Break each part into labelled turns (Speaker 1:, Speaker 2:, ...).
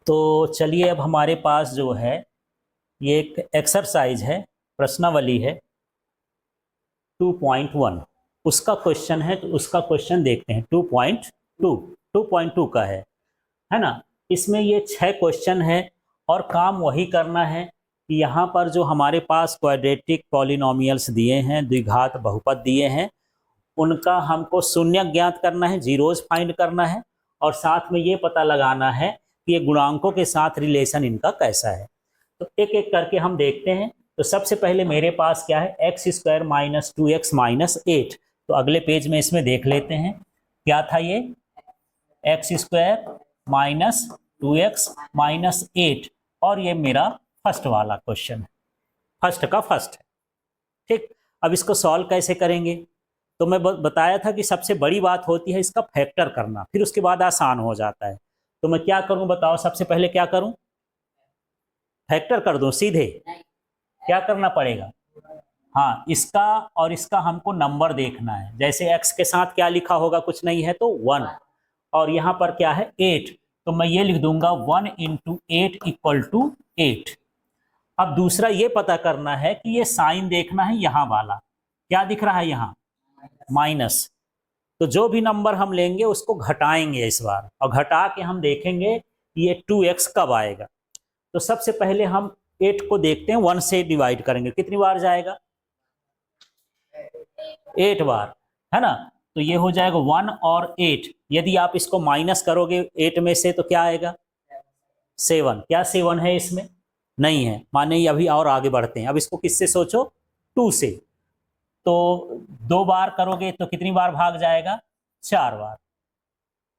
Speaker 1: तो चलिए अब हमारे पास जो है ये एक एक्सरसाइज है, प्रश्नावली है 2.1 उसका क्वेश्चन है। तो उसका क्वेश्चन देखते हैं। 2.2 का है ना। इसमें ये 6 क्वेश्चन है और काम वही करना है कि यहाँ पर जो हमारे पास क्वाड्रेटिक पॉलिनोमियल्स दिए हैं, द्विघात बहुपद दिए हैं, उनका हमको शून्य ज्ञात करना है, जीरोज फाइंड करना है और साथ में ये पता लगाना है कि ये गुणांकों के साथ रिलेशन इनका कैसा है। तो एक एक करके हम देखते हैं। तो सबसे पहले मेरे पास क्या है, x square minus 2x minus 8। तो अगले पेज में इसमें देख लेते हैं क्या था ये, x square minus 2x minus 8 और ये मेरा फर्स्ट वाला क्वेश्चन है, फर्स्ट का फर्स्ट है। ठीक, अब इसको सॉल्व कैसे करेंगे। तो मैं बताया था कि सबसे बड़ी बात होती है इसका फैक्टर करना, फिर उसके बाद आसान हो जाता है। तो मैं क्या करूं बताओ, सबसे पहले क्या करूं, फैक्टर कर दूं सीधे। क्या करना पड़ेगा, हाँ इसका और इसका हमको नंबर देखना है। जैसे x के साथ क्या लिखा होगा, कुछ नहीं है तो 1, और यहाँ पर क्या है 8, तो मैं ये लिख दूंगा 1 इंटू 8 इक्वल टू 8। अब दूसरा ये पता करना है कि ये साइन देखना है, यहाँ वाला क्या दिख रहा है, यहाँ माइनस। तो जो भी नंबर हम लेंगे उसको घटाएंगे इस बार, और घटा के हम देखेंगे कि ये 2x कब आएगा। तो सबसे पहले हम 8 को देखते हैं, 1 से डिवाइड करेंगे, कितनी बार जाएगा, 8 बार, है ना। तो ये हो जाएगा 1 और 8। यदि आप इसको माइनस करोगे 8 में से तो क्या आएगा, 7। क्या 7 है इसमें, नहीं है, माने अभी और आगे बढ़ते हैं। अब इसको किससे सोचो, 2 से। तो 2 बार करोगे तो कितनी बार भाग जाएगा, 4 बार,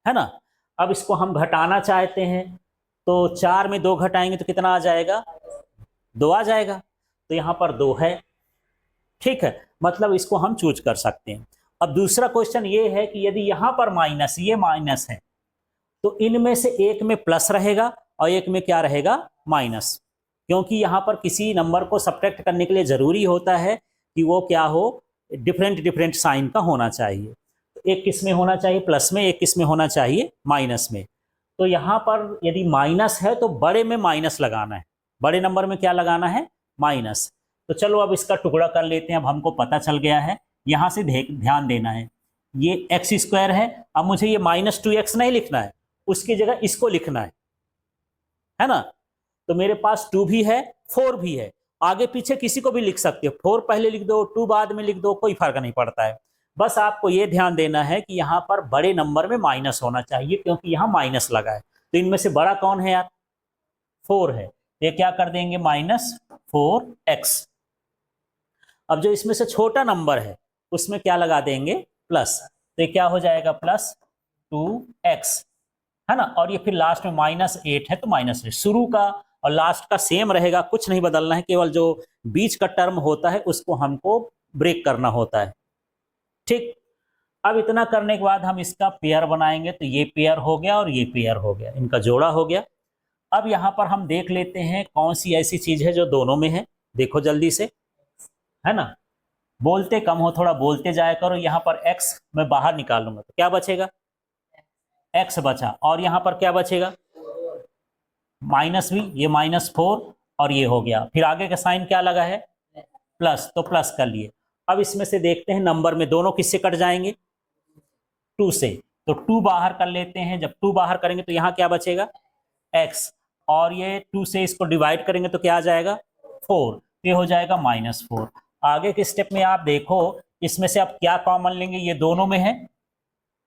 Speaker 1: है ना। अब इसको हम घटाना चाहते हैं तो 4 में 2 घटाएंगे तो कितना आ जाएगा, 2 आ जाएगा। तो यहाँ पर 2 है, ठीक है, मतलब इसको हम चूज कर सकते हैं। अब दूसरा क्वेश्चन ये है कि यदि यहाँ पर माइनस, ये माइनस है, तो इनमें से एक में प्लस रहेगा और एक में क्या रहेगा, माइनस। क्योंकि यहाँ पर किसी नंबर को सब्ट्रैक्ट करने के लिए जरूरी होता है कि वो क्या हो, डिफरेंट डिफरेंट साइन का होना चाहिए। तो एक किस में होना चाहिए, प्लस में, एक किस में होना चाहिए, माइनस में। तो यहाँ पर यदि माइनस है तो बड़े में माइनस लगाना है, बड़े नंबर में क्या लगाना है, माइनस। तो चलो अब इसका टुकड़ा कर लेते हैं। अब हमको पता चल गया है, यहाँ से ध्यान देना है, ये एक्स स्क्वायर है। अब मुझे ये माइनस 2x नहीं लिखना है, उसकी जगह इसको लिखना है ना। तो मेरे पास 2 भी है, 4 भी है, आगे पीछे किसी को भी लिख सकते हो, 4 पहले लिख दो, 2 बाद में लिख दो, कोई फर्क नहीं पड़ता है। बस आपको ये ध्यान देना है कि यहाँ पर बड़े नंबर में माइनस होना चाहिए, क्योंकि यहाँ माइनस लगा है। तो इनमें से बड़ा कौन है यार, 4 है। ये क्या कर देंगे, माइनस 4x। अब जो इसमें से छोटा नंबर है उसमें क्या लगा देंगे, प्लस। तो ये क्या हो जाएगा, प्लस 2x, है ना। और ये फिर लास्ट में -8 है तो -8, शुरू का और लास्ट का सेम रहेगा, कुछ नहीं बदलना है, केवल जो बीच का टर्म होता है उसको हमको ब्रेक करना होता है। ठीक, अब इतना करने के बाद हम इसका पेयर बनाएंगे। तो ये पेयर हो गया और ये पेयर हो गया, इनका जोड़ा हो गया। अब यहाँ पर हम देख लेते हैं कौन सी ऐसी चीज है जो दोनों में है। देखो जल्दी से, है ना, बोलते कम हो, थोड़ा बोलते जाया करो। यहाँ पर x मैं बाहर निकालूंगा तो क्या बचेगा, x बचा, और यहाँ पर क्या बचेगा, माइनस भी, ये -4 और ये हो गया। फिर आगे का साइन क्या लगा है, प्लस, तो प्लस कर लिए। अब इसमें से देखते हैं नंबर में दोनों किससे कट जाएंगे, 2 से। तो 2 बाहर कर लेते हैं, जब 2 बाहर करेंगे तो यहाँ क्या बचेगा, x, और ये 2 से इसको डिवाइड करेंगे तो क्या आ जाएगा, 4, ये हो जाएगा -4। आगे के स्टेप में आप देखो, इसमें से आप क्या कॉमन लेंगे, ये दोनों में है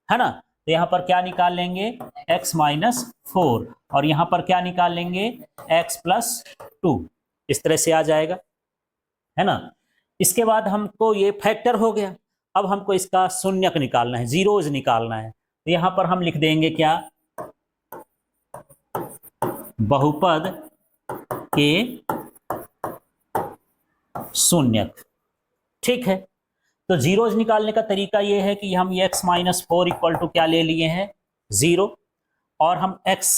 Speaker 1: ना। तो यहाँ पर क्या निकाल लेंगे, x -4, और यहाँ पर क्या निकाल लेंगे, x + 2, इस तरह से आ जाएगा, है ना। इसके बाद हमको ये फैक्टर हो गया। अब हमको इसका शून्यक निकालना है, जीरोज निकालना है। तो यहाँ पर हम लिख देंगे क्या, बहुपद के शून्यक। ठीक है, तो जीरोज निकालने का तरीका यह है कि हम ये x -4 इक्वल टू क्या ले लिए हैं, 0, और हम x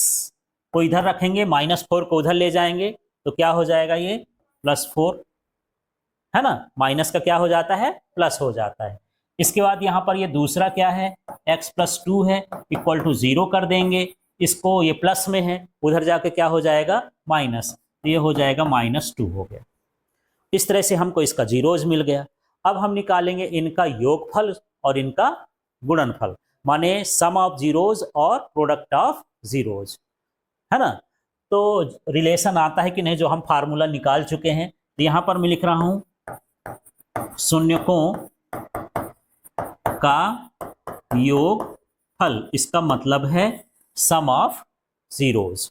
Speaker 1: को इधर रखेंगे, -4 को उधर ले जाएंगे तो क्या हो जाएगा, ये +4, है ना। माइनस का क्या हो जाता है, प्लस हो जाता है। इसके बाद यहाँ पर ये दूसरा क्या है, x + 2 है, इक्वल टू 0 कर देंगे। इसको ये प्लस में है, उधर जाके क्या हो जाएगा माइनस, तो ये हो जाएगा -2 हो गया। इस तरह से हमको इसका जीरोज मिल गया। अब हम निकालेंगे इनका योगफल और इनका गुणनफल, माने सम ऑफ जीरोज और प्रोडक्ट ऑफ जीरोज, है ना। तो रिलेशन आता है कि नहीं, जो हम फार्मूला निकाल चुके हैं। तो यहां पर मैं लिख रहा हूं शून्यकों का योगफल, इसका मतलब है सम ऑफ जीरोज।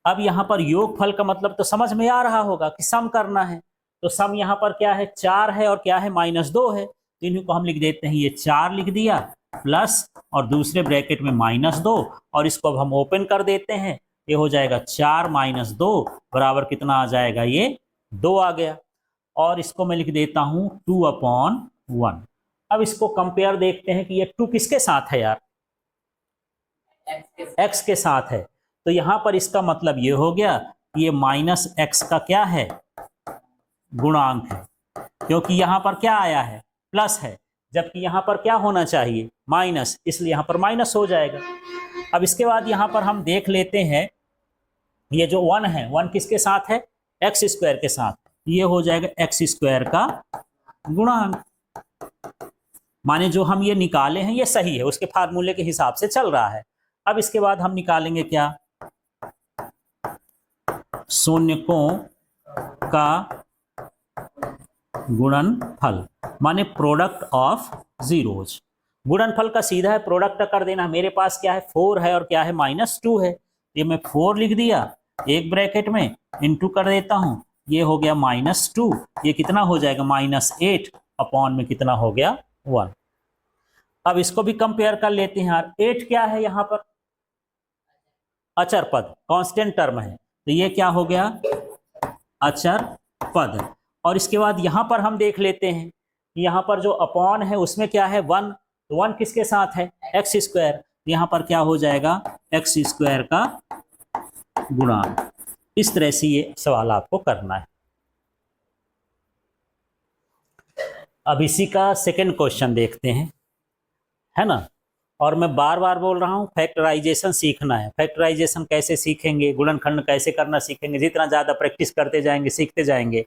Speaker 1: अब यहां पर योगफल का मतलब तो समझ में आ रहा होगा कि सम करना है। तो सम यहां पर क्या है, 4 है और क्या है -2 है, तो इन्हीं को हम लिख देते हैं, ये 4 लिख दिया प्लस और दूसरे ब्रैकेट में -2, और इसको अब हम ओपन कर देते हैं, ये हो जाएगा 4 - 2 बराबर कितना आ जाएगा, ये 2 आ गया। और इसको मैं लिख देता हूं 2/1। अब इसको कंपेयर देखते हैं कि ये 2 किसके साथ है यार, x के साथ है। तो यहां पर इसका मतलब ये हो गया कि ये -x का क्या है, गुणांक है, क्योंकि यहां पर क्या आया है, प्लस है, जबकि यहां पर क्या होना चाहिए, माइनस, इसलिए यहां पर माइनस हो जाएगा। अब इसके बाद यहां पर हम देख लेते हैं, ये जो 1 है, 1 किसके साथ है, x² के साथ, ये हो जाएगा x² का गुणांक, माने जो हम ये निकाले हैं ये सही है, उसके फार्मूले के हिसाब से चल रहा है। अब इसके बाद हम निकालेंगे क्या, शून्यकों का गुणनफल, माने प्रोडक्ट ऑफ जीरोज। गुणनफल का सीधा है प्रोडक्ट कर देना। मेरे पास क्या है, 4 है और क्या है -2 है, ये मैं 4 लिख दिया एक ब्रैकेट में, इनटू कर देता हूं, ये हो गया -2, ये कितना हो जाएगा -8 अपॉन में कितना हो गया 1। अब इसको भी कंपेयर कर लेते हैं यार। 8 क्या है यहाँ पर, अचर पद, कांस्टेंट टर्म है, तो ये क्या हो गया, अचर पद। और इसके बाद यहां पर हम देख लेते हैं कि यहां पर जो अपॉन है उसमें क्या है 1, तो 1 किसके साथ है, x², यहां पर क्या हो जाएगा, x² का गुणांक। इस तरह से ये सवाल आपको करना है। अब इसी का सेकंड क्वेश्चन देखते हैं, है ना। और मैं बार बार बोल रहा हूं, फैक्टराइजेशन सीखना है। फैक्टराइजेशन कैसे सीखेंगे, गुणनखंड कैसे करना सीखेंगे, जितना ज़्यादा प्रैक्टिस करते जाएंगे सीखते जाएंगे,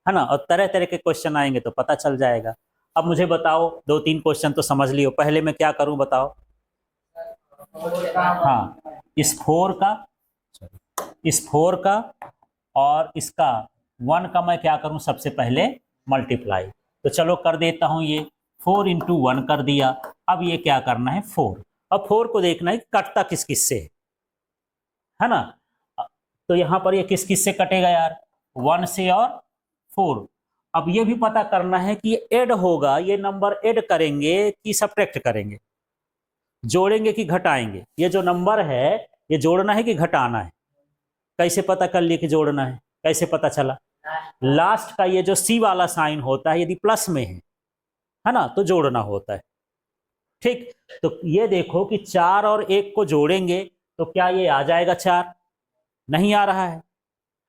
Speaker 1: है ना, और तरह तरह के क्वेश्चन आएंगे तो पता चल जाएगा। अब मुझे बताओ, 2-3 क्वेश्चन तो समझ लियो, पहले मैं क्या करूं बताओ। हाँ, इस 4 का और इसका 1 का मैं क्या करूं, सबसे पहले मल्टीप्लाई। तो चलो कर देता हूं, ये 4 × 1 कर दिया। अब ये क्या करना है 4, अब 4 को देखना है कटता किस किस से, है ना। तो यहां पर ये किस किस से कटेगा यार, 1 से और 4। अब ये भी पता करना है कि ये ऐड होगा, ये नंबर ऐड करेंगे कि सब्ट्रैक्ट करेंगे, जोड़ेंगे कि घटाएंगे। ये जो नंबर है ये जोड़ना है कि घटाना है, कैसे पता कर लिए कि जोड़ना है, कैसे पता चला, लास्ट का ये जो सी वाला साइन होता है यदि प्लस में है ना, तो जोड़ना होता है। ठीक, तो ये देखो कि 4 और 1 को जोड़ेंगे तो क्या ये आ जाएगा 4, नहीं आ रहा है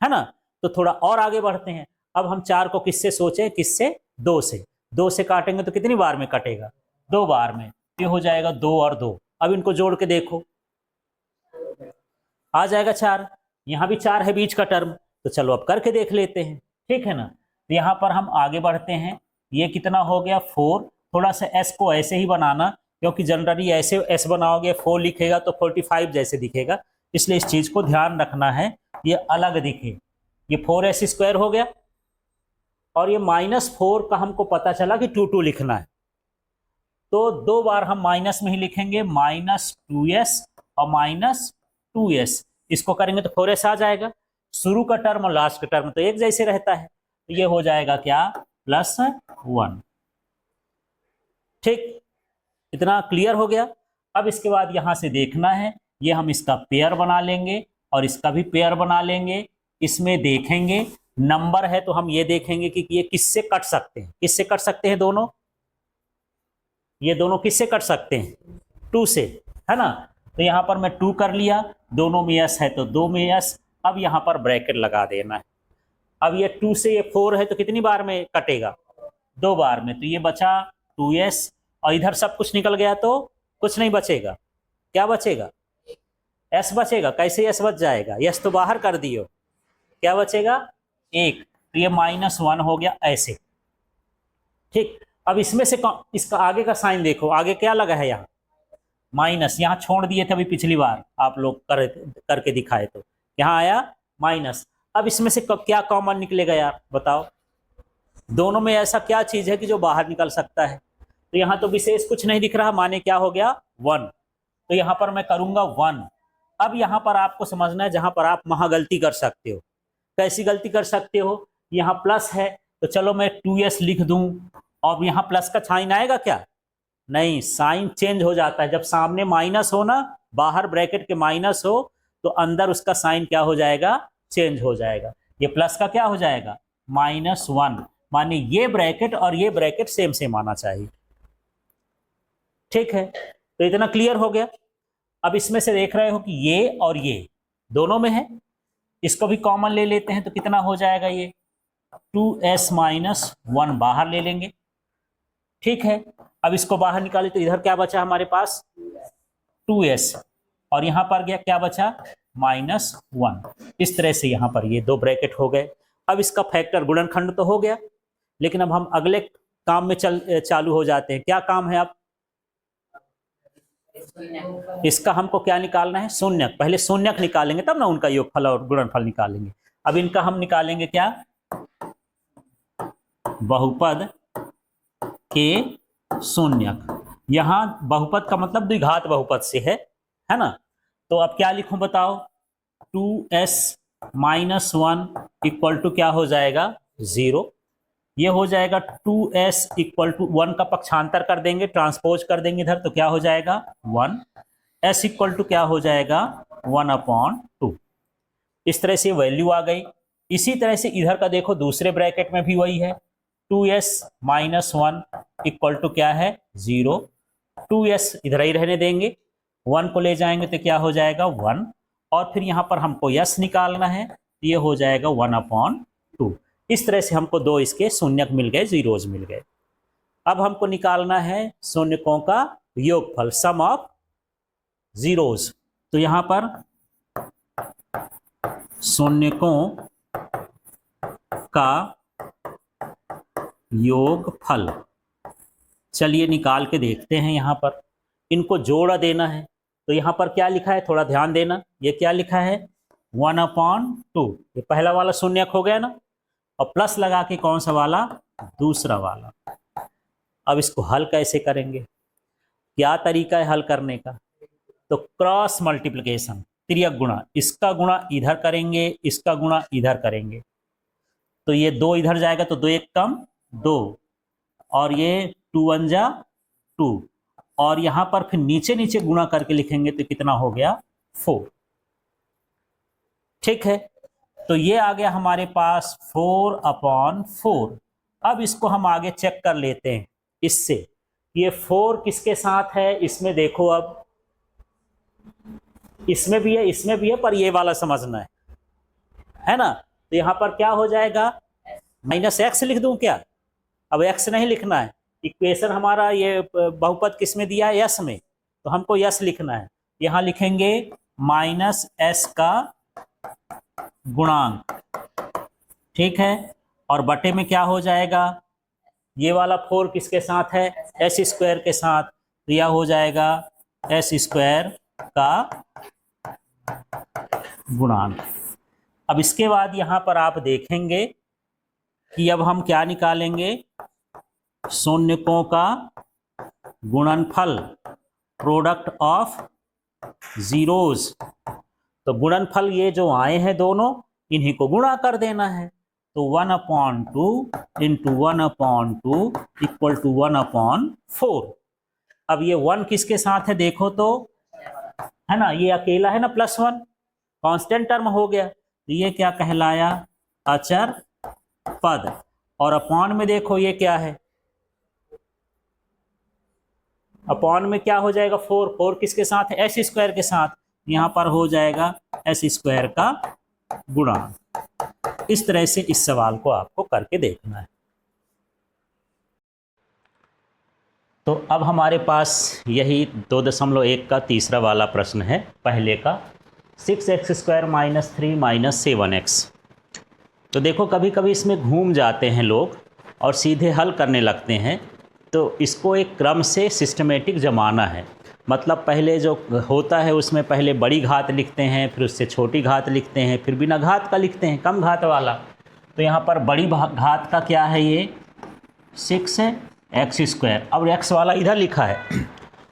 Speaker 1: ना। तो थोड़ा और आगे बढ़ते हैं। अब हम 4 को किससे सोचें, किससे, 2 से। 2 से काटेंगे तो कितनी बार में कटेगा, 2 बार में, ये हो जाएगा 2 और 2। अब इनको जोड़ के देखो, आ जाएगा 4, यहां भी 4 है बीच का टर्म, तो चलो अब करके देख लेते हैं, ठीक है ना। तो यहां पर हम आगे बढ़ते हैं, ये कितना हो गया 4, थोड़ा सा एस को ऐसे ही बनाना, क्योंकि जनरली ऐसे एस बनाओगे 4 लिखेगा तो 45 जैसे दिखेगा, इसलिए इस चीज को ध्यान रखना है, ये अलग दिखे। ये 4s² हो गया, और ये -4 का हमको पता चला कि 2 लिखना है, तो 2 बार हम माइनस में ही लिखेंगे, -2s और -2s, इसको करेंगे तो 4s आ जाएगा। शुरू का टर्म और लास्ट का टर्म तो एक जैसे रहता है, तो ये हो जाएगा क्या, +1। ठीक, इतना क्लियर हो गया। अब इसके बाद यहां से देखना है, ये हम इसका पेयर बना लेंगे और इसका भी पेयर बना लेंगे। इसमें देखेंगे नंबर है तो हम ये देखेंगे कि ये किससे कट सकते हैं, किससे कट सकते हैं दोनों, ये दोनों किससे कट सकते हैं, 2 से, है ना। तो यहां पर मैं 2 कर लिया, दोनों में यस है तो 2 में यस। अब यहां पर ब्रैकेट लगा देना है। अब ये 2 से ये 4 है तो कितनी बार में कटेगा, 2 बार में, तो ये बचा 2s, और इधर सब कुछ निकल गया तो कुछ नहीं बचेगा, क्या बचेगा, एस बचेगा, कैसे एस बच जाएगा, यस तो बाहर कर दियो, क्या बचेगा 1, तो ये -1 हो गया ऐसे। ठीक, अब इसमें से इसका आगे का साइन देखो, आगे क्या लगा है यहाँ माइनस, यहाँ छोड़ दिए थे अभी पिछली बार आप लोग करके दिखाए तो यहाँ आया माइनस। अब इसमें से क्या कॉमन निकलेगा यार बताओ, दोनों में ऐसा क्या चीज है कि जो बाहर निकल सकता है, तो यहाँ तो विशेष कुछ नहीं दिख रहा, माने क्या हो गया 1, तो यहाँ पर मैं करूंगा 1। अब यहाँ पर आपको समझना है जहां पर आप महा गलती कर सकते हो, कैसी गलती कर सकते हो, यहाँ प्लस है तो चलो मैं 2s लिख दूं, और यहाँ प्लस का साइन आएगा क्या, नहीं, साइन चेंज हो जाता है जब सामने माइनस हो ना, बाहर ब्रैकेट के माइनस हो तो अंदर उसका साइन क्या हो जाएगा, चेंज हो जाएगा, ये प्लस का क्या हो जाएगा -1, माने ये ब्रैकेट और ये ब्रैकेट सेम सेम आना चाहिए। ठीक है, तो इतना क्लियर हो गया। अब इसमें से देख रहे हो कि ये और ये दोनों में है, इसको भी कॉमन ले लेते हैं तो कितना हो जाएगा, ये 2s - 1 बाहर ले लेंगे। ठीक है, अब इसको बाहर निकाले तो इधर क्या बचा हमारे पास 2s, और यहां पर गया क्या बचा -1। इस तरह से यहां पर ये दो ब्रैकेट हो गए। अब इसका फैक्टर गुणनखंड तो हो गया, लेकिन अब हम अगले काम में चालू हो जाते हैं। क्या काम है अब, इसका हमको क्या निकालना है, शून्यक। पहले शून्यक निकालेंगे तब ना उनका योगफल और गुणनफल निकालेंगे। अब इनका हम निकालेंगे क्या, बहुपद के शून्यक। यहां बहुपद का मतलब द्विघात बहुपद से है ना। तो अब क्या लिखूं बताओ, 2s - 1 इक्वल टू क्या हो जाएगा 0, ये हो जाएगा 2s इक्वल टू 1 का पक्षांतर कर देंगे, ट्रांसपोज कर देंगे इधर, तो क्या हो जाएगा 1, s इक्वल टू क्या हो जाएगा 1/2। इस तरह से वैल्यू आ गई। इसी तरह से इधर का देखो, दूसरे ब्रैकेट में भी वही है, 2s - 1 इक्वल टू क्या है 0, 2s इधर ही रहने देंगे, 1 को ले जाएंगे तो क्या हो जाएगा 1, और फिर यहाँ पर हमको s निकालना है, ये हो जाएगा 1/2। इस तरह से हमको दो इसके शून्यक मिल गए, जीरोज मिल गए। अब हमको निकालना है शून्यकों का योगफल, सम ऑफ जीरोज। तो यहां पर शून्यकों का योगफल, चलिए निकाल के देखते हैं। यहां पर इनको जोड़ देना है, तो यहां पर क्या लिखा है थोड़ा ध्यान देना, ये क्या लिखा है 1/2, ये पहला वाला शून्यक हो गया ना, और प्लस लगा के कौन सा वाला, दूसरा वाला। अब इसको हल कैसे करेंगे, क्या तरीका है हल करने का, तो क्रॉस मल्टीप्लिकेशन, तिर्यक गुणा, इसका गुणा इधर करेंगे, इसका गुणा इधर करेंगे, तो ये 2 इधर जाएगा तो 2 1 कम 2, और ये 2 1 जा 2, और यहां पर फिर नीचे नीचे गुणा करके लिखेंगे तो कितना हो गया 4। ठीक है, तो ये आ गया हमारे पास 4/4। अब इसको हम आगे चेक कर लेते हैं इससे, ये 4 किसके साथ है, इसमें देखो, अब इसमें भी है, इसमें भी है, पर ये वाला समझना है ना। तो यहां पर क्या हो जाएगा -x लिख दूं क्या, अब x नहीं लिखना है, इक्वेशन हमारा ये बहुपद किस में दिया है, s में, तो हमको s लिखना है। यहां लिखेंगे -s का गुणांक, ठीक है, और बटे में क्या हो जाएगा, ये वाला 4 किसके साथ है, s² के साथ, तो यह हो जाएगा s² का गुणांक। अब इसके बाद यहां पर आप देखेंगे कि अब हम क्या निकालेंगे, शून्यकों का गुणनफल, प्रोडक्ट ऑफ जीरोज। तो गुणनफल ये जो आए हैं दोनों, इन्हीं को गुणा कर देना है, तो 1/2 × 1/2 इक्वल टू 1/4। अब ये 1 किसके साथ है देखो तो, है ना, ये अकेला है ना, +1 कांस्टेंट टर्म हो गया, तो ये क्या कहलाया अचर पद। और अपॉन में देखो ये क्या है, अपॉन में क्या हो जाएगा 4 किसके साथ है, s² के साथ, यहां पर हो जाएगा s² का गुणांक। इस तरह से इस सवाल को आपको करके देखना है। तो अब हमारे पास यही 2.1 का तीसरा वाला प्रश्न है पहले का। 6x² minus 3 minus 7x। तो देखो कभी कभी इसमें घूम जाते हैं लोग और सीधे हल करने लगते हैं, तो इसको एक क्रम से सिस्टमेटिक जमाना है। मतलब पहले जो होता है उसमें पहले बड़ी घात लिखते हैं, फिर उससे छोटी घात लिखते हैं, फिर बिना घात का लिखते हैं, कम घात वाला। तो यहाँ पर बड़ी घात का क्या है, ये 6x²। अब x वाला इधर लिखा है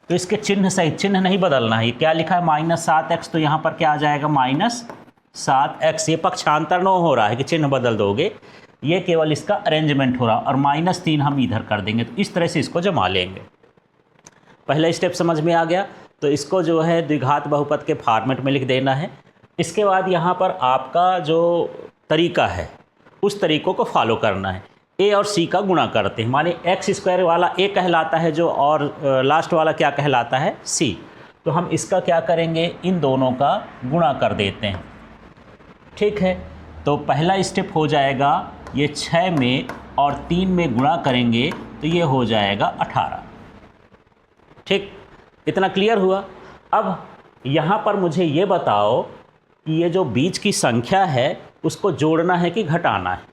Speaker 1: तो इसके चिन्ह सहित, चिन्ह नहीं बदलना है। ये क्या लिखा है, -7x, तो यहाँ पर क्या आ जाएगा -7x। ये पक्षांतर न हो रहा है कि चिन्ह बदल दोगे, ये केवल इसका अरेंजमेंट हो रहा, और -3 हम इधर कर देंगे। तो इस तरह से इसको जमा लेंगे। पहला स्टेप समझ में आ गया। तो इसको जो है द्विघात बहुपद के फॉर्मेट में लिख देना है। इसके बाद यहाँ पर आपका जो तरीका है उस तरीक़ों को फॉलो करना है। a और c का गुणा करते हैं, माने x² वाला a कहलाता है जो, और लास्ट वाला क्या कहलाता है, c। तो हम इसका क्या करेंगे, इन दोनों का गुणा कर देते हैं। ठीक है, तो पहला स्टेप हो जाएगा, ये 6 में और 3 में गुणा करेंगे तो ये हो जाएगा 18। ठीक, इतना क्लियर हुआ। अब यहाँ पर मुझे ये बताओ कि ये जो बीच की संख्या है उसको जोड़ना है कि घटाना है।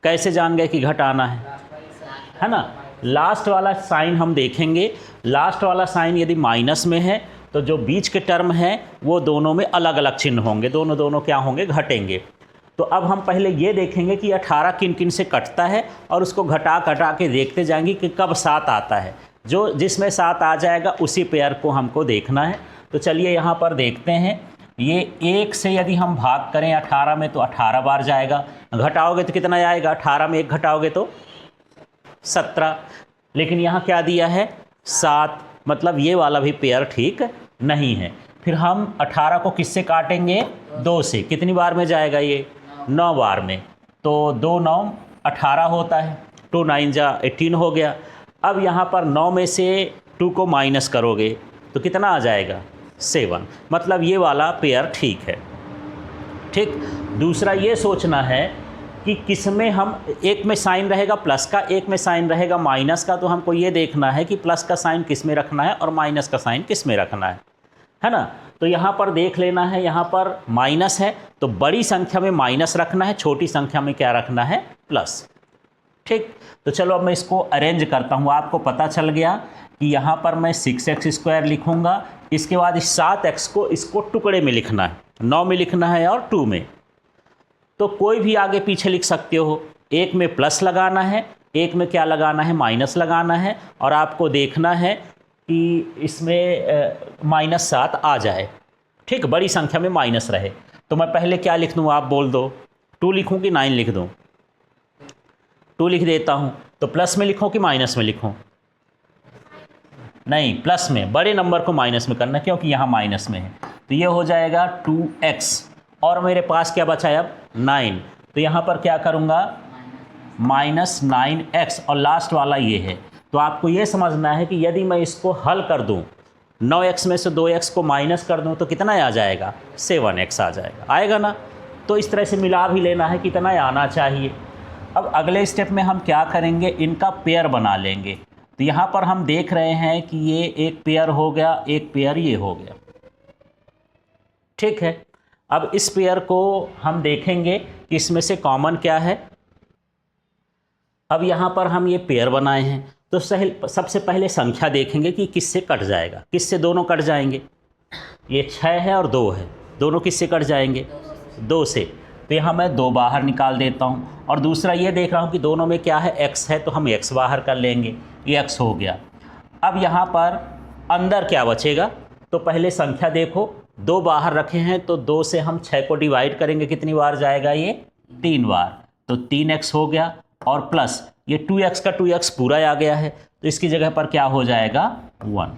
Speaker 1: कैसे जान गए कि घटाना है ना। लास्ट वाला साइन हम देखेंगे। लास्ट वाला साइन यदि माइनस में है तो जो बीच के टर्म हैं वो दोनों में अलग अलग चिन्ह होंगे, दोनों क्या होंगे, घटेंगे। तो अब हम पहले ये देखेंगे कि 18 किन किन से कटता है और उसको घटा के देखते जाएंगे कि कब 7 आता है। जो जिसमें 7 आ जाएगा उसी पेयर को हमको देखना है। तो चलिए यहाँ पर देखते हैं। ये 1 से यदि हम भाग करें 18 में तो 18 बार जाएगा। घटाओगे तो कितना आएगा, 18 में 1 घटाओगे तो 17। लेकिन यहाँ क्या दिया है, 7, मतलब ये वाला भी पेयर ठीक नहीं है। फिर हम 18 को किससे काटेंगे, 2 से। कितनी बार में जाएगा ये, 9 बार में। तो 2 9 18 होता है, 2 9 जा 18 हो गया। अब यहाँ पर 9 में से 2 को माइनस करोगे तो कितना आ जाएगा, 7। मतलब ये वाला पेयर ठीक है। ठीक, दूसरा ये सोचना है कि किस में हम, एक में साइन रहेगा प्लस का, एक में साइन रहेगा माइनस का। तो हमको ये देखना है कि प्लस का साइन किस में रखना है और माइनस का साइन किस में रखना है ना। तो यहाँ पर देख लेना है, यहाँ पर माइनस है तो बड़ी संख्या में माइनस रखना है, छोटी संख्या में क्या रखना है, प्लस। ठीक, तो चलो अब मैं इसको अरेंज करता हूँ। आपको पता चल गया कि यहाँ पर मैं 6x² लिखूँगा। इसके बाद इस 7x को, इसको टुकड़े में लिखना है, 9 में लिखना है और 2 में। तो कोई भी आगे पीछे लिख सकते हो। एक में प्लस लगाना है, एक में क्या लगाना है, माइनस लगाना है। और आपको देखना है कि इसमें -7 आ जाए। ठीक, बड़ी संख्या में माइनस रहे। तो मैं पहले क्या लिख दूँ, आप बोल दो, 2 लिखूँ कि 9 लिख दूँ। 2 लिख देता हूँ। तो प्लस में लिखूँ कि माइनस में लिखूँ, नहीं प्लस में, बड़े नंबर को माइनस में करना क्योंकि यहाँ माइनस में है। तो ये हो जाएगा 2x और मेरे पास क्या बचा है अब, 9। तो यहाँ पर क्या करूँगा, -9x और लास्ट वाला ये है। तो आपको ये समझना है कि यदि मैं इसको हल कर दूँ, 9x में से 2x को माइनस कर दूँ तो कितना आ जाएगा, 7x आ जाएगा। आएगा ना। तो इस तरह से मिला भी लेना है कितना आना चाहिए। अब अगले स्टेप में हम क्या करेंगे, इनका पेयर बना लेंगे। तो यहाँ पर हम देख रहे हैं कि ये एक पेयर हो गया, एक पेयर ये हो गया। ठीक है, अब इस पेयर को हम देखेंगे कि इसमें से कॉमन क्या है। अब यहाँ पर हम ये पेयर बनाए हैं तो सबसे पहले संख्या देखेंगे कि किससे कट जाएगा। किससे दोनों कट जाएंगे, ये 6 है और 2 है, दोनों किससे कट जाएंगे, 2 से। तो यहाँ मैं 2 बाहर निकाल देता हूँ। और दूसरा ये देख रहा हूँ कि दोनों में क्या है, x है, तो हम x बाहर कर लेंगे, ये x हो गया। अब यहाँ पर अंदर क्या बचेगा, तो पहले संख्या देखो, 2 बाहर रखे हैं तो 2 से हम 6 को डिवाइड करेंगे, कितनी बार जाएगा ये, 3 बार। तो 3x हो गया और प्लस ये 2x का 2x पूरा आ गया है, तो इसकी जगह पर क्या हो जाएगा, 1।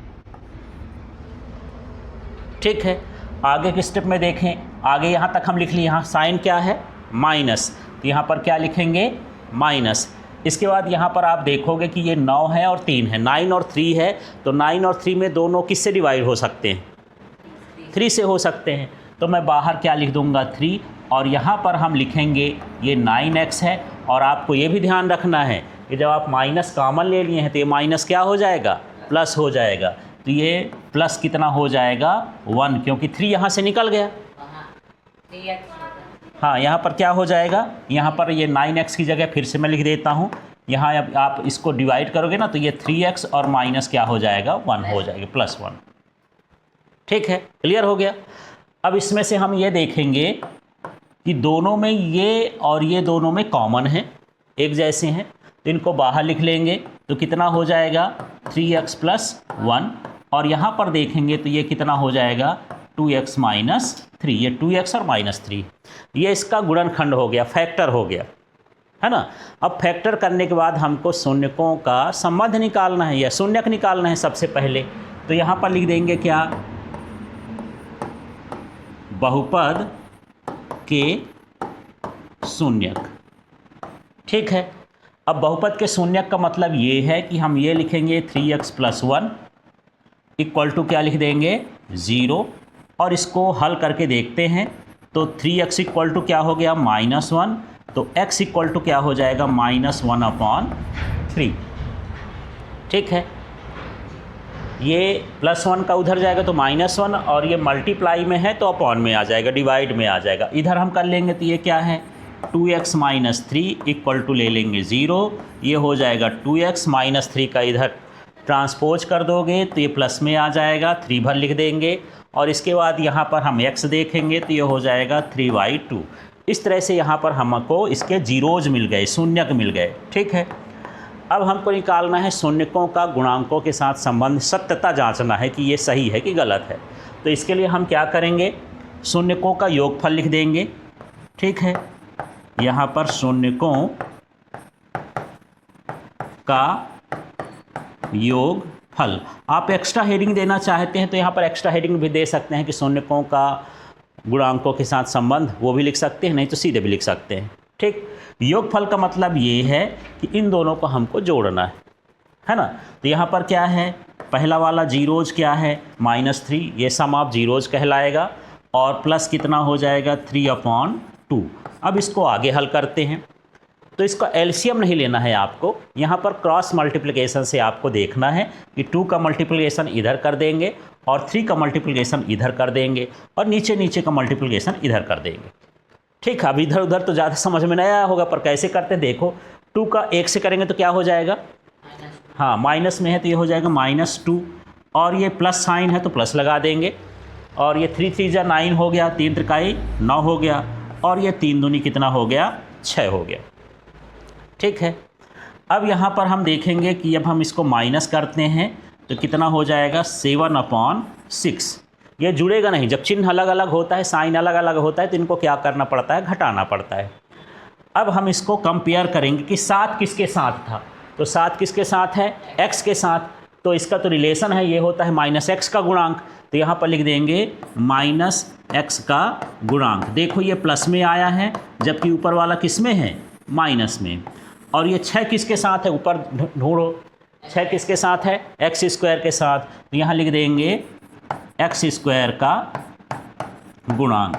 Speaker 1: ठीक है, आगे के स्टेप में देखें। आगे यहाँ तक हम लिख लिए, यहाँ साइन क्या है, माइनस, तो यहाँ पर क्या लिखेंगे, माइनस। इसके बाद यहाँ पर आप देखोगे कि ये 9 है और 3 है, 9 और 3 है। तो 9 और 3 में दोनों किससे डिवाइड हो सकते हैं, 3 से हो सकते हैं। तो मैं बाहर क्या लिख दूंगा, 3। और यहाँ पर हम लिखेंगे ये 9x है। और आपको ये भी ध्यान रखना है कि जब आप माइनस कॉमन ले लिए हैं तो ये माइनस क्या हो जाएगा, प्लस हो जाएगा। तो ये प्लस कितना हो जाएगा 1, क्योंकि 3 यहाँ से निकल गया। हाँ, यहाँ पर क्या हो जाएगा, यहाँ पर ये 9x की जगह फिर से मैं लिख देता हूँ। यहाँ अब आप इसको डिवाइड करोगे ना तो ये 3x और माइनस क्या हो जाएगा 1 हो जाएगा, +1। ठीक है, क्लियर हो गया। अब इसमें से हम ये देखेंगे कि दोनों में ये और ये दोनों में कॉमन है, एक जैसे हैं, तो इनको बाहर लिख लेंगे तो कितना हो जाएगा 3x + 1, और यहाँ पर देखेंगे तो ये कितना हो जाएगा 2x - 3, ये 2x और -3, ये इसका गुणनखंड हो गया, फैक्टर हो गया, है ना। अब फैक्टर करने के बाद हमको शून्यकों का संबंध निकालना है या शून्यक निकालना है सबसे पहले। तो यहाँ पर लिख देंगे क्या, बहुपद के शून्यक। ठीक है, अब बहुपद के शून्यक का मतलब ये है कि हम ये लिखेंगे 3x + 1 इक्वल टू क्या लिख देंगे 0, और इसको हल करके देखते हैं तो 3x इक्वल टू क्या हो गया -1, तो x इक्वल टू क्या हो जाएगा -1/3। ठीक है, ये +1 का उधर जाएगा तो -1, और ये मल्टीप्लाई में है तो अपॉन में आ जाएगा, डिवाइड में आ जाएगा। इधर हम कर लेंगे तो ये क्या है 2x - 3 इक्वल टू ले लेंगे 0, ये हो जाएगा 2x - 3 का इधर ट्रांसपोज कर दोगे तो ये प्लस में आ जाएगा, 3 भर लिख देंगे, और इसके बाद यहाँ पर हम x देखेंगे तो ये हो जाएगा 3/2। इस तरह से यहाँ पर हमको इसके जीरोज मिल गए, शून्यक मिल गए। ठीक है, अब हमको निकालना है शून्यकों का गुणांकों के साथ संबंध, सत्यता जांचना है कि ये सही है कि गलत है। तो इसके लिए हम क्या करेंगे, शून्यकों का योगफल लिख देंगे। ठीक है, यहाँ पर शून्यकों का योगफल, आप एक्स्ट्रा हेडिंग देना चाहते हैं तो यहाँ पर एक्स्ट्रा हेडिंग भी दे सकते हैं कि शून्यकों का गुणांकों के साथ संबंध, वो भी लिख सकते हैं, नहीं तो सीधे भी लिख सकते हैं। ठीक, योगफल का मतलब ये है कि इन दोनों को हमको जोड़ना है ना। तो यहाँ पर क्या है, पहला वाला जीरोज क्या है -3, ये सम ऑफ जीरोज कहलाएगा, और प्लस कितना हो जाएगा 3/2। अब इसको आगे हल करते हैं, तो इसका एलसीएम नहीं लेना है आपको, यहाँ पर क्रॉस मल्टीप्लिकेशन से आपको देखना है कि 2 का मल्टीप्लिकेशन इधर कर देंगे और 3 का मल्टीप्लिकेशन इधर कर देंगे और नीचे नीचे का मल्टीप्लिकेशन इधर कर देंगे। ठीक है, अब इधर उधर तो ज़्यादा समझ में नहीं आया होगा, पर कैसे करते हैं देखो, 2 का 1 से करेंगे तो क्या हो जाएगा, हाँ माइनस में है तो ये हो जाएगा -2, और ये प्लस साइन है तो प्लस लगा देंगे, और ये 3 3 जा 9 हो गया, 3 त्रिकाई 9 हो गया, और ये 3 दूनी कितना हो गया 6 हो गया। ठीक है, अब यहाँ पर हम देखेंगे कि जब हम इसको माइनस करते हैं तो कितना हो जाएगा 7/6। ये जुड़ेगा नहीं, जब चिन्ह अलग अलग होता है, साइन अलग अलग होता है, तो इनको क्या करना पड़ता है, घटाना पड़ता है। अब हम इसको कंपेयर करेंगे कि 7 किसके साथ था, तो 7 किसके साथ है, x के साथ, तो इसका तो रिलेशन है, ये होता है -x का गुणांक, तो यहाँ पर लिख देंगे -x का गुणांक। देखो ये प्लस में आया है, जबकि ऊपर वाला किस में है, माइनस में। और ये 6 किसके साथ है, ऊपर ढूंढो, 6 किसके साथ है, x² के साथ, तो यहाँ लिख देंगे x² का गुणांक।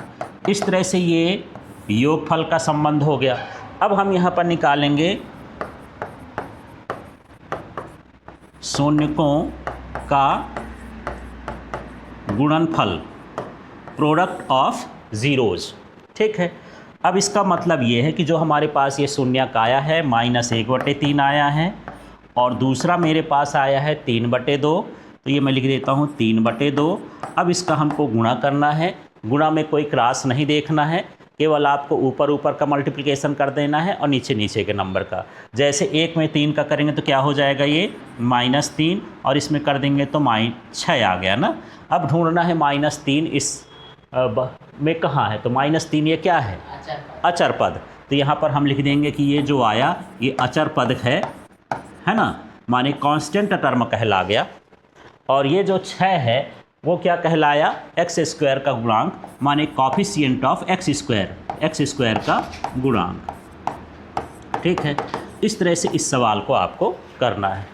Speaker 1: इस तरह से ये योगफल का संबंध हो गया। अब हम यहाँ पर निकालेंगे शून्यकों का गुणनफल, प्रोडक्ट ऑफ जीरोज। ठीक है, अब इसका मतलब ये है कि जो हमारे पास ये शून्यक आया है -1/3 आया है, और दूसरा मेरे पास आया है 3/2, तो ये मैं लिख देता हूँ 3/2। अब इसका हमको गुणा करना है, गुणा में कोई क्रॉस नहीं देखना है, केवल आपको ऊपर ऊपर का मल्टीप्लिकेशन कर देना है और नीचे नीचे के नंबर का। जैसे 1 में 3 का करेंगे तो क्या हो जाएगा, ये -3, और इसमें कर देंगे तो -6 आ गया ना। अब ढूंढना है -3 इस में कहाँ है, तो -3 ये क्या है, अचर पद। तो यहाँ पर हम लिख देंगे कि ये जो आया ये अचर पद है ना, माने कांस्टेंट टर्म कहला गया। और ये जो 6 है वो क्या कहलाया, x² का गुणांक, माने कॉफिशिएंट ऑफ x² का गुणांक। ठीक है, इस तरह से इस सवाल को आपको करना है।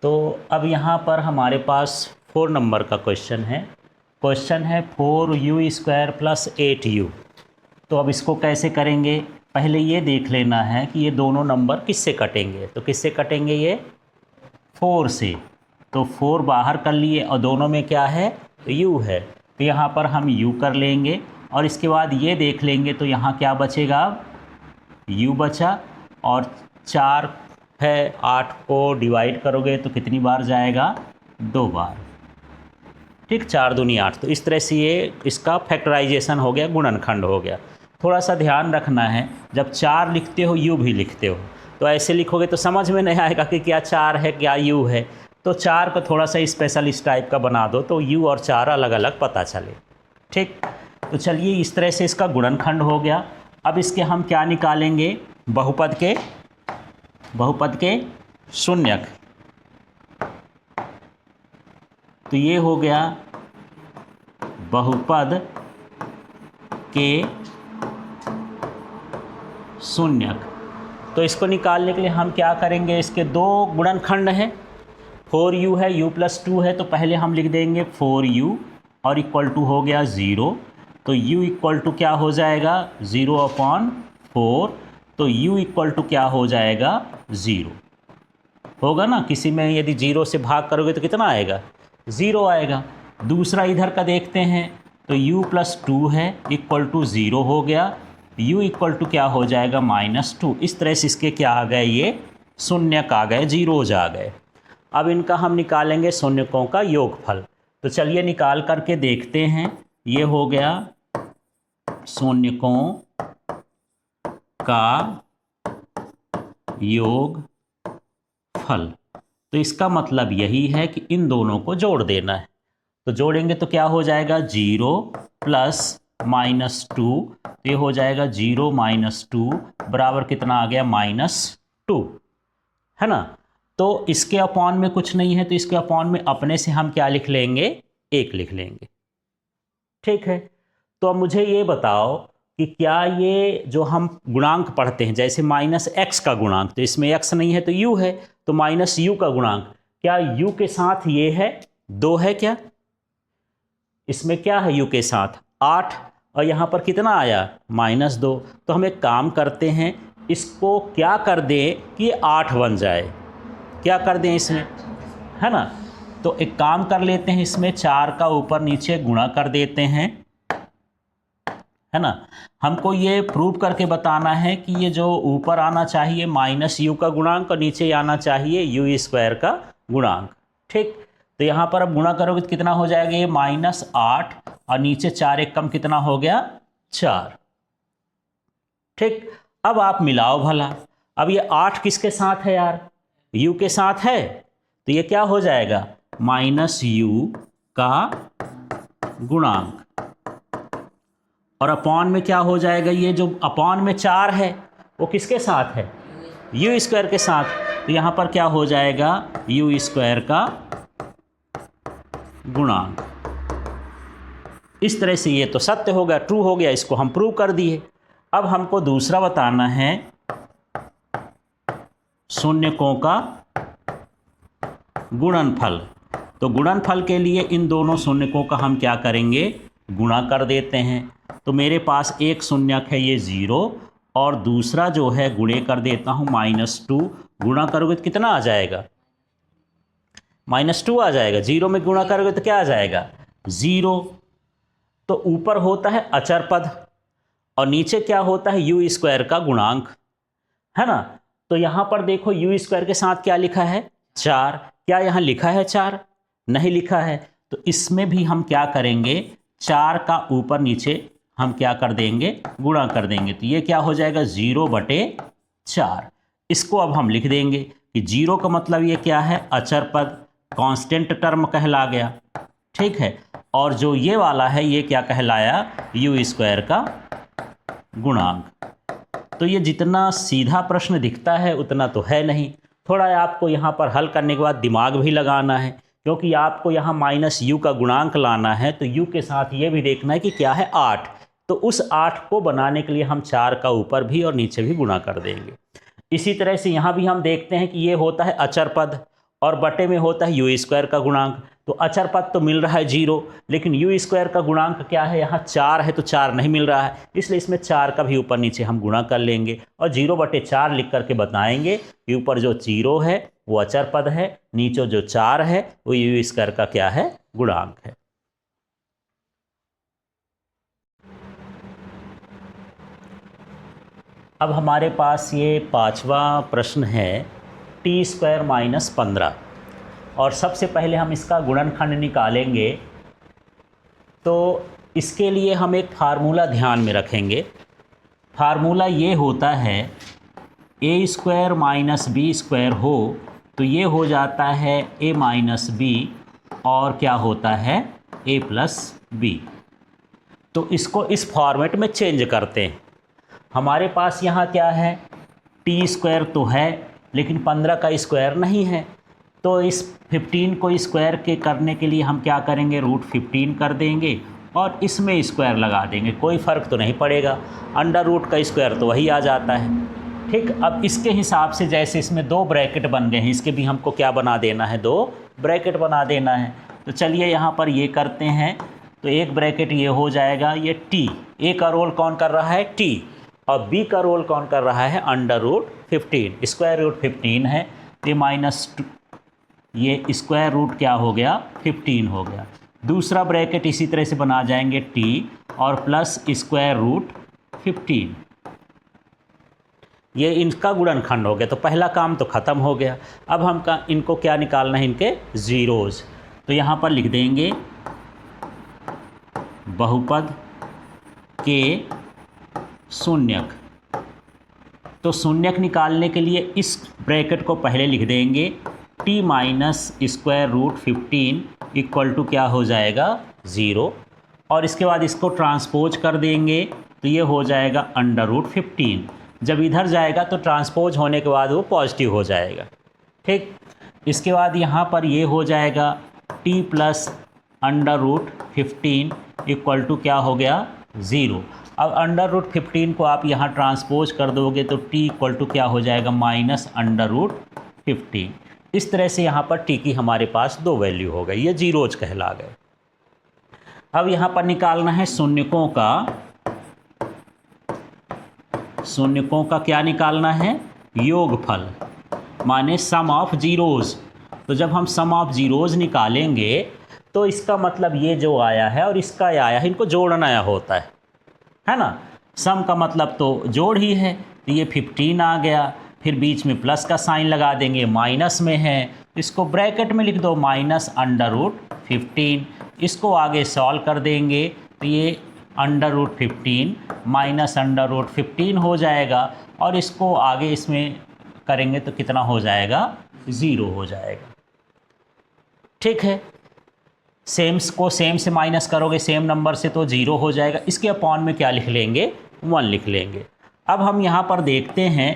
Speaker 1: तो अब यहाँ पर हमारे पास 4 नंबर का क्वेश्चन है। क्वेश्चन है 4u² + 8u। तो अब इसको कैसे करेंगे, पहले ये देख लेना है कि ये दोनों नंबर किससे कटेंगे। तो किससे कटेंगे? ये 4 से। तो 4 बाहर कर लिए और दोनों में क्या है? तो u है। तो यहाँ पर हम u कर लेंगे और इसके बाद ये देख लेंगे तो यहाँ क्या बचेगा? u बचा। और 4 है, 8 को डिवाइड करोगे तो कितनी बार जाएगा? 2 बार। ठीक, 4 दूनी 8। तो इस तरह से ये इसका फैक्टराइजेशन हो गया, गुणनखंड हो गया। थोड़ा सा ध्यान रखना है, जब 4 लिखते हो u भी लिखते हो, तो ऐसे लिखोगे तो समझ में नहीं आएगा कि क्या 4 है क्या u है। तो 4 को थोड़ा सा स्पेशल इस टाइप का बना दो तो u और 4 अलग अलग पता चले। ठीक, तो चलिए इस तरह से इसका गुणनखंड हो गया। अब इसके हम क्या निकालेंगे? बहुपद के शून्यक। तो ये हो गया बहुपद के शून्यक। तो इसको निकालने के लिए हम क्या करेंगे? इसके 2 गुणनखंड हैं, 4u है, u + 2 है। तो पहले हम लिख देंगे 4u और इक्वल टू हो गया 0। तो u इक्वल टू क्या हो जाएगा? 0/4। तो u इक्वल टू क्या हो जाएगा? 0 होगा ना। किसी में यदि 0 से भाग करोगे तो कितना आएगा? 0 आएगा। दूसरा इधर का देखते हैं तो u + 2 है इक्वल टू 0 हो गया। u इक्वल टू क्या हो जाएगा? -2। इस तरह से इसके क्या आ गए? ये शून्यक आ गए, जीरोज आ गए। अब इनका हम निकालेंगे शून्यकों का योगफल। तो चलिए निकाल करके देखते हैं। ये हो गया शून्यकों का योगफल। तो इसका मतलब यही है कि इन दोनों को जोड़ देना है। तो जोड़ेंगे तो क्या हो जाएगा? 0 + -2। तो ये हो जाएगा 0 - 2 बराबर कितना आ गया? -2, है ना। तो इसके अपॉन में कुछ नहीं है तो इसके अपॉन में अपने से हम क्या लिख लेंगे? 1 लिख लेंगे। ठीक है। तो अब मुझे ये बताओ कि क्या ये जो हम गुणांक पढ़ते हैं, जैसे -x का गुणांक, तो इसमें x नहीं है तो u है, तो -u का गुणांक, क्या u के साथ ये है? 2 है क्या? इसमें क्या है u के साथ? 8। और यहाँ पर कितना आया? -2। तो हम एक काम करते हैं, इसको क्या कर दें कि 8 बन जाए। क्या कर दें इसमें, है ना। तो एक काम कर लेते हैं, इसमें 4 का ऊपर नीचे गुणा कर देते हैं, है ना। हमको ये प्रूव करके बताना है कि ये जो ऊपर आना चाहिए -u का गुणांक और नीचे आना चाहिए u² का गुणांक। ठीक, तो यहाँ पर अब गुणा करोगे तो कितना हो जाएगा? ये -8 और नीचे 4 एक कम कितना हो गया? 4। ठीक, अब आप मिलाओ भला। अब ये 8 किसके साथ है यार? u के साथ है। तो ये क्या हो जाएगा? -u का गुणांक। और अपॉन में क्या हो जाएगा? ये जो अपॉन में 4 है वो किसके साथ है? u² के साथ। तो यहाँ पर क्या हो जाएगा? u² का गुणांक। इस तरह से ये तो सत्य हो गया, ट्रू हो गया, इसको हम प्रूव कर दिए। अब हमको दूसरा बताना है शून्यकों का गुणनफल। तो गुणनफल के लिए इन दोनों शून्यकों का हम क्या करेंगे? गुणा कर देते हैं। तो मेरे पास एक शून्यक है ये 0 और दूसरा जो है गुणे कर देता हूँ -2। गुणा करोगे तो कितना आ जाएगा? -2 आ जाएगा। 0 में गुणा करोगे तो क्या आ जाएगा? 0। तो ऊपर होता है अचर पद और नीचे क्या होता है? u² का गुणांक, है ना। तो यहाँ पर देखो u² के साथ क्या लिखा है? 4। क्या यहाँ लिखा है 4? नहीं लिखा है। तो इसमें भी हम क्या करेंगे? 4 का ऊपर नीचे हम क्या कर देंगे? गुणा कर देंगे। तो ये क्या हो जाएगा? 0/4। इसको अब हम लिख देंगे कि 0 का मतलब ये क्या है? अचर पद, कांस्टेंट टर्म कहला गया। ठीक है। और जो ये वाला है ये क्या कहलाया? u² का गुणांक। तो ये जितना सीधा प्रश्न दिखता है उतना तो है नहीं, थोड़ा आपको यहाँ पर हल करने के बाद दिमाग भी लगाना है, क्योंकि आपको यहाँ -u का गुणांक लाना है। तो u के साथ ये भी देखना है कि क्या है? 8। तो उस 8 को बनाने के लिए हम 4 का ऊपर भी और नीचे भी गुणा कर देंगे। इसी तरह से यहाँ भी हम देखते हैं कि ये होता है अचर पद और बटे में होता है u² का गुणांक। तो अचर पद तो मिल रहा है 0, लेकिन यू स्क्वायर का गुणांक क्या है, यहाँ 4 है तो 4 नहीं मिल रहा है, इसलिए इसमें 4 का भी ऊपर नीचे हम गुणा कर लेंगे और 0/4 लिख करके बताएंगे कि ऊपर जो 0 है वो अचर पद है, नीचे जो 4 है वो यू स्क्वायर का क्या है, गुणांक है। अब हमारे पास ये 5वां प्रश्न है t² - 15, और सबसे पहले हम इसका गुणनखंड निकालेंगे। तो इसके लिए हम एक फार्मूला ध्यान में रखेंगे। फार्मूला ये होता है a² - b² हो तो ये हो जाता है a - b और क्या होता है a + b। तो इसको इस फॉर्मेट में चेंज करते हैं। हमारे पास यहाँ क्या है, t² तो है लेकिन 15 का स्क्वायर नहीं है, तो इस 15 को स्क्वायर के करने के लिए हम क्या करेंगे, √15 कर देंगे और इसमें स्क्वायर लगा देंगे, कोई फ़र्क तो नहीं पड़ेगा, अंडर रूट का स्क्वायर तो वही आ जाता है। ठीक, अब इसके हिसाब से जैसे इसमें 2 ब्रैकेट बन गए हैं, इसके भी हमको क्या बना देना है, 2 ब्रैकेट बना देना है। तो चलिए यहाँ पर ये करते हैं। तो एक ब्रैकेट ये हो जाएगा, ये t, a का रोल कौन कर रहा है, t, और b का रोल कौन कर रहा है, अंडर रूट 15, स्क्वायर रूट 15 है, ये -2, ये स्क्वायर रूट क्या हो गया, 15 हो गया। दूसरा ब्रैकेट इसी तरह से बना जाएंगे t और प्लस स्क्वायर रूट 15, ये इनका गुणनखंड हो गया। तो पहला काम तो ख़त्म हो गया। अब हम इनको क्या निकालना है, इनके ज़ीरोज़। तो यहाँ पर लिख देंगे बहुपद के शून्यक। तो शून्यक निकालने के लिए इस ब्रैकेट को पहले लिख देंगे, t - square root 15 equal to क्या हो जाएगा, 0, और इसके बाद इसको ट्रांसपोज कर देंगे तो ये हो जाएगा अंडर रूट 15। जब इधर जाएगा तो ट्रांसपोज होने के बाद वो पॉजिटिव हो जाएगा। ठीक, इसके बाद यहाँ पर ये हो जाएगा t plus under root 15 equal to क्या हो गया, 0। अब अंडर रूट 15 को आप यहाँ ट्रांसपोज कर दोगे तो t इक्वल टू क्या हो जाएगा, माइनस अंडर रूट 15। इस तरह से यहाँ पर t की हमारे पास 2 वैल्यू हो गई, ये जीरोज कहला गए। अब यहाँ पर निकालना है शून्यकों का। शून्यकों का क्या निकालना है, योगफल, माने सम ऑफ जीरोज़। तो जब हम सम ऑफ जीरोज़ निकालेंगे तो इसका मतलब ये जो आया है और इसका आया है, इनको जोड़ना होता है ना। सम का मतलब तो जोड़ ही है, तो ये 15 आ गया, फिर बीच में प्लस का साइन लगा देंगे, माइनस में है, इसको ब्रैकेट में लिख दो माइनस अंडर रूट 15। इसको आगे सॉल्व कर देंगे तो ये under root 15 minus under root 15 हो जाएगा, और इसको आगे इसमें करेंगे तो कितना हो जाएगा, 0 हो जाएगा। ठीक है, सेम को सेम से माइनस करोगे सेम नंबर से तो 0 हो जाएगा। इसके अपॉन में क्या लिख लेंगे, 1 लिख लेंगे। अब हम यहाँ पर देखते हैं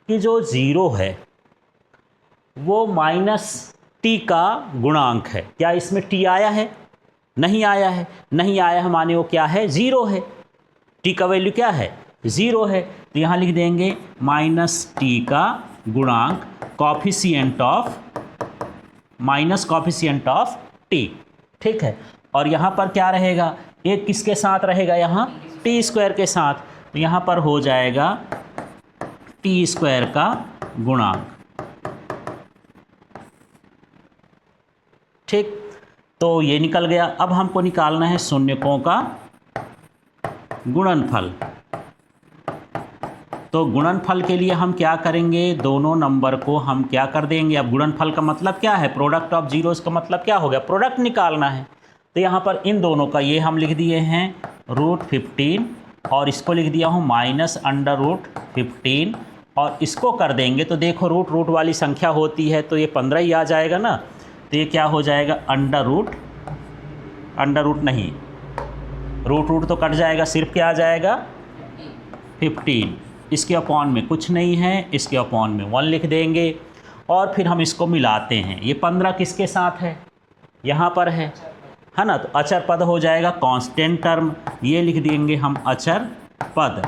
Speaker 1: कि जो 0 है वो माइनस t का गुणांक है। क्या इसमें t आया है, नहीं आया है, नहीं आया है माने वो क्या है, 0 है, t का वैल्यू क्या है, 0 है। तो यहाँ लिख देंगे माइनस t का गुणांक coefficient of minus coefficient of t। ठीक है, और यहाँ पर क्या रहेगा, एक किसके साथ रहेगा, यहाँ t² के साथ, तो यहाँ पर हो जाएगा t² का गुणांक। ठीक, तो ये निकल गया। अब हमको निकालना है शून्यकों का गुणनफल। तो गुणनफल के लिए हम क्या करेंगे, दोनों नंबर को हम क्या कर देंगे। अब गुणनफल का मतलब क्या है, प्रोडक्ट ऑफ जीरोस का मतलब क्या हो गया, प्रोडक्ट निकालना है। तो यहाँ पर इन दोनों का ये हम लिख दिए हैं √15 और इसको लिख दिया हूँ माइनस अंडर रूट 15, और इसको कर देंगे तो देखो रूट वाली संख्या होती है तो ये 15 ही आ जाएगा ना। तो ये क्या हो जाएगा, अंडर रूट नहीं, रूट तो कट जाएगा, सिर्फ क्या आ जाएगा 15। इसके अपॉन में कुछ नहीं है, इसके अपॉन में 1 लिख देंगे, और फिर हम इसको मिलाते हैं। ये 15 किसके साथ है, यहाँ पर है ना, तो अचर पद हो जाएगा कांस्टेंट टर्म, ये लिख देंगे हम अचर पद,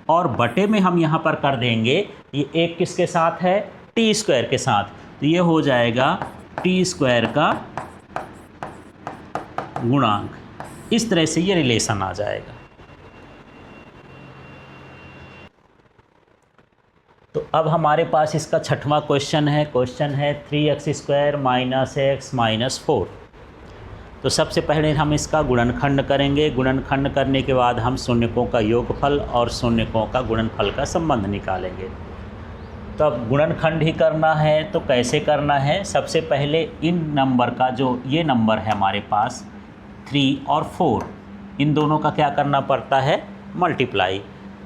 Speaker 1: और बटे में हम यहाँ पर कर देंगे ये एक किसके साथ है, t² के साथ, तो ये हो जाएगा t² का गुणांक, इस तरह से ये रिलेशन आ जाएगा। तो अब हमारे पास इसका छठवां क्वेश्चन है 3x² - x - 4। तो सबसे पहले हम इसका गुणनखंड करेंगे। गुणनखंड करने के बाद हम शून्यकों का योगफल और शून्यकों का गुणनफल का संबंध निकालेंगे। तो अब गुणनखंड ही करना है, तो कैसे करना है? सबसे पहले इन नंबर का, जो ये नंबर है हमारे पास 3 और 4, इन दोनों का क्या करना पड़ता है? मल्टीप्लाई।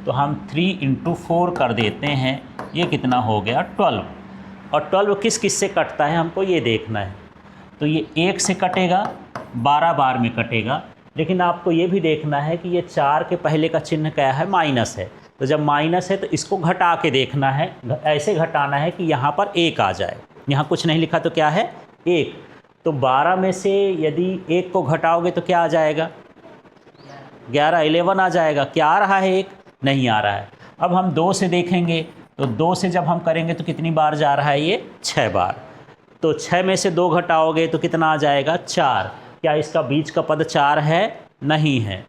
Speaker 1: तो हम 3 × 4 कर देते हैं, ये कितना हो गया? 12। और 12 किस किस से कटता है हमको ये देखना है। तो ये 1 से कटेगा, 12 बार में कटेगा, लेकिन आपको ये भी देखना है कि ये 4 के पहले का चिन्ह क्या है? माइनस है। तो जब माइनस है तो इसको घटा के देखना है, ऐसे घटाना है कि यहाँ पर 1 आ जाए। यहाँ कुछ नहीं लिखा तो क्या है? 1। तो 12 में से यदि 1 को घटाओगे तो क्या आ जाएगा? 11, 11 आ जाएगा। क्या आ रहा है? 1 नहीं आ रहा है। अब हम 2 से देखेंगे, तो 2 से जब हम करेंगे तो कितनी बार जा रहा है? ये 6 बार। तो 6 में से 2 घटाओगे तो कितना आ जाएगा? 4। क्या इसका बीच का पद 4 है? नहीं है,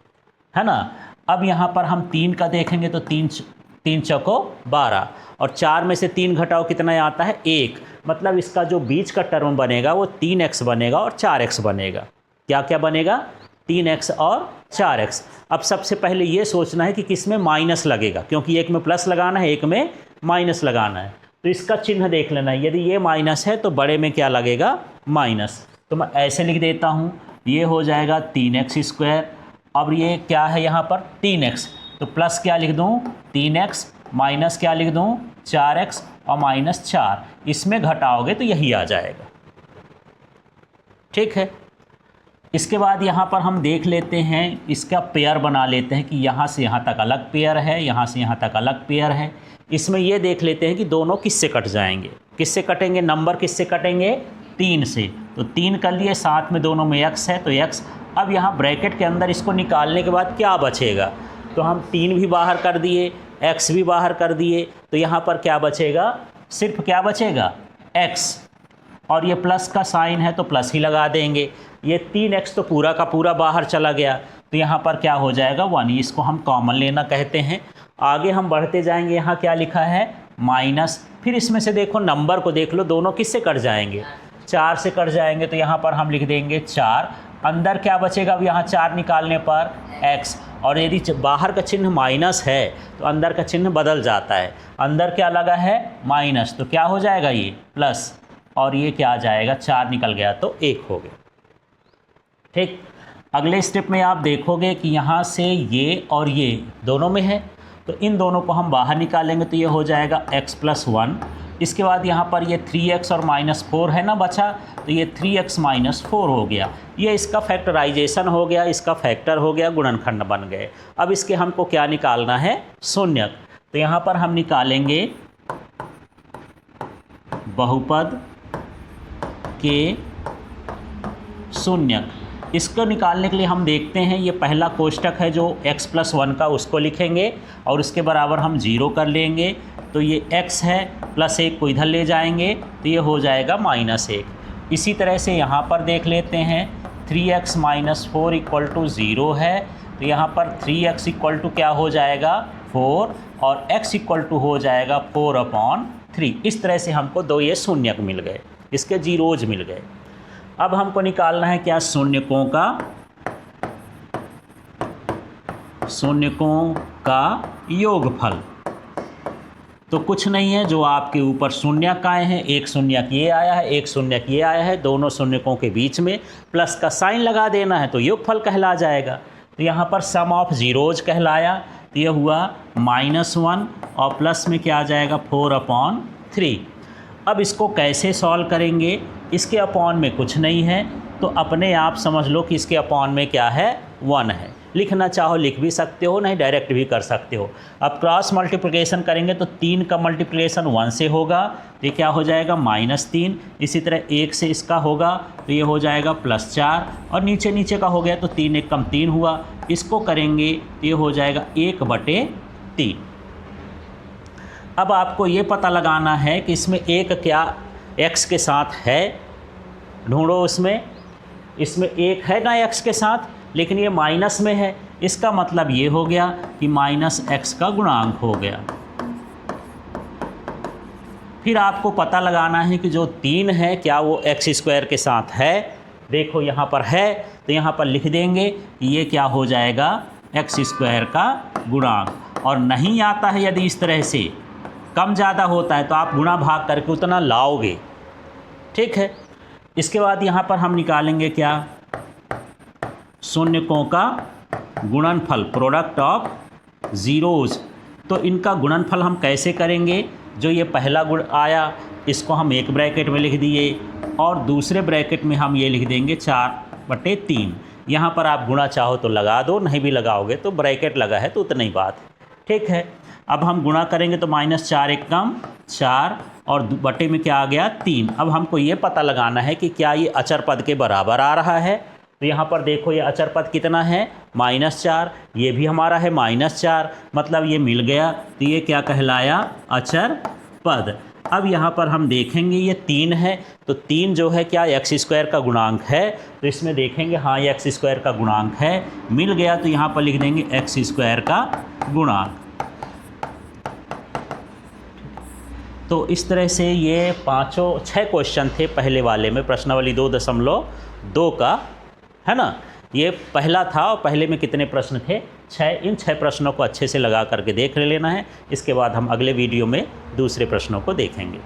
Speaker 1: है ना। अब यहाँ पर हम 3 का देखेंगे तो 3 चौको 12, और 4 में से 3 घटाओ कितना आता है? 1। मतलब इसका जो बीच का टर्म बनेगा वो 3x बनेगा और 4x बनेगा। क्या क्या बनेगा? 3x और 4x। अब सबसे पहले ये सोचना है कि किस में माइनस लगेगा, क्योंकि एक में प्लस लगाना है, एक में माइनस लगाना है। तो इसका चिन्ह देख लेना है, यदि ये माइनस है तो बड़े में क्या लगेगा? माइनस। तो मैं ऐसे लिख देता हूँ, ये हो जाएगा 3x²। अब ये क्या है यहाँ पर? 3x। तो प्लस क्या लिख दूँ? 3x, माइनस क्या लिख दूँ? 4x और -4। इसमें घटाओगे तो यही आ जाएगा। ठीक है। इसके बाद यहाँ पर हम देख लेते हैं, इसका पेयर बना लेते हैं कि यहाँ से यहाँ तक अलग पेयर है, यहाँ से यहाँ तक अलग पेयर है। इसमें ये देख लेते हैं कि दोनों किससे कट जाएंगे। किससे कटेंगे? नंबर किससे कटेंगे? 3 से। तो 3 कर लिए, साथ में दोनों में x है तो x। अब यहाँ ब्रैकेट के अंदर इसको निकालने के बाद क्या बचेगा? तो हम 3 भी बाहर कर दिए, x भी बाहर कर दिए, तो यहाँ पर क्या बचेगा? सिर्फ क्या बचेगा? x। और ये प्लस का साइन है तो प्लस ही लगा देंगे। ये 3x तो पूरा का पूरा बाहर चला गया, तो यहाँ पर क्या हो जाएगा? 1। इसको हम कॉमन लेना कहते हैं। आगे हम बढ़ते जाएंगे, यहाँ क्या लिखा है? माइनस। फिर इसमें से देखो, नंबर को देख लो, दोनों किससे कट जाएंगे? 4 से कट जाएंगे। तो यहाँ पर हम लिख देंगे 4। अंदर क्या बचेगा? अब यहाँ 4 निकालने पर x। और यदि बाहर का चिन्ह माइनस है तो अंदर का चिन्ह बदल जाता है। अंदर क्या लगा है? माइनस, तो क्या हो जाएगा? ये प्लस। और ये क्या आ जाएगा? 4 निकल गया तो 1 हो गया। ठीक। अगले स्टेप में आप देखोगे कि यहाँ से ये और ये दोनों में है, तो इन दोनों को हम बाहर निकालेंगे तो ये हो जाएगा x + 1। इसके बाद यहाँ पर ये 3x और -4 है ना बचा, तो ये 3x - 4 हो गया। ये इसका फैक्टराइजेशन हो गया, इसका फैक्टर हो गया, गुणनखंड बन गए। अब इसके हमको क्या निकालना है? शून्यक। तो यहाँ पर हम निकालेंगे बहुपद के शून्यक। इसको निकालने के लिए हम देखते हैं, ये पहला कोष्टक है जो x + 1 का, उसको लिखेंगे और उसके बराबर हम 0 कर लेंगे। तो ये x है, +1 को इधर ले जाएंगे तो ये हो जाएगा -1। इसी तरह से यहाँ पर देख लेते हैं, 3x - 4 = 0 है, तो यहाँ पर 3x = क्या हो जाएगा? 4, और x = हो जाएगा 4/3। इस तरह से हमको 2 ये शून्यक मिल गए, इसके जीरोज मिल गए। अब हमको निकालना है क्या? शून्यकों का योगफल। तो कुछ नहीं है, जो आपके ऊपर शून्यक आए हैं, एक शून्यक ये आया है, एक शून्यक ये आया है, दोनों शून्यकों के बीच में प्लस का साइन लगा देना है तो योगफल कहला जाएगा। तो यहाँ पर सम ऑफ जीरोज कहलाया, तो ये हुआ -1 और प्लस में क्या आ जाएगा? 4/3। अब इसको कैसे सॉल्व करेंगे? इसके अपॉन में कुछ नहीं है, तो अपने आप समझ लो कि इसके अपॉन में क्या है? 1 है। लिखना चाहो लिख भी सकते हो, नहीं डायरेक्ट भी कर सकते हो। अब क्रॉस मल्टीप्लिकेशन करेंगे तो 3 का मल्टीप्लिकेशन 1 से होगा, तो ये क्या हो जाएगा? -3। इसी तरह 1 से इसका होगा तो ये हो जाएगा +4, और नीचे नीचे का हो गया तो 3 1 कम 3 हुआ। इसको करेंगे तो ये हो जाएगा 1/3। अब आपको ये पता लगाना है कि इसमें एक क्या x के साथ है, ढूंढो उसमें इसमें 1 है ना x के साथ, लेकिन ये माइनस में है, इसका मतलब ये हो गया कि माइनस x का गुणांक हो गया। फिर आपको पता लगाना है कि जो 3 है क्या वो x स्क्वायर के साथ है। देखो यहाँ पर है तो यहाँ पर लिख देंगे कि ये क्या हो जाएगा, x स्क्वायर का गुणांक। और नहीं आता है यदि इस तरह से कम ज़्यादा होता है तो आप गुणा भाग करके उतना लाओगे, ठीक है। इसके बाद यहाँ पर हम निकालेंगे क्या, शून्यकों का गुणनफल, प्रोडक्ट ऑफ ज़ीरोज़। तो इनका गुणनफल हम कैसे करेंगे, जो ये पहला गुण आया इसको हम एक ब्रैकेट में लिख दिए और दूसरे ब्रैकेट में हम ये लिख देंगे 4/3। यहाँ पर आप गुणा चाहो तो लगा दो, नहीं भी लगाओगे तो ब्रैकेट लगा है तो उतनी ही बात, ठीक है। अब हम गुणा करेंगे तो -4 एकम 4 और बटे में क्या आ गया 3। अब हमको ये पता लगाना है कि क्या ये अचर पद के बराबर आ रहा है। तो यहाँ पर देखो ये अचर पद कितना है, -4, ये भी हमारा है -4, मतलब ये मिल गया। तो ये क्या कहलाया, अचर पद। अब यहाँ पर हम देखेंगे ये 3 है, तो 3 जो है क्या x स्क्वायर का गुणांक है, तो इसमें देखेंगे हाँ ये x स्क्वायर का गुणांक है, मिल गया। तो यहाँ पर लिख देंगे x स्क्वायर का गुणांक। तो इस तरह से ये 6 क्वेश्चन थे पहले वाले में, प्रश्नावली 2.2 का, है ना। ये पहला था और पहले में कितने प्रश्न थे, 6। इन 6 प्रश्नों को अच्छे से लगा करके देख लेना है। इसके बाद हम अगले वीडियो में दूसरे प्रश्नों को देखेंगे।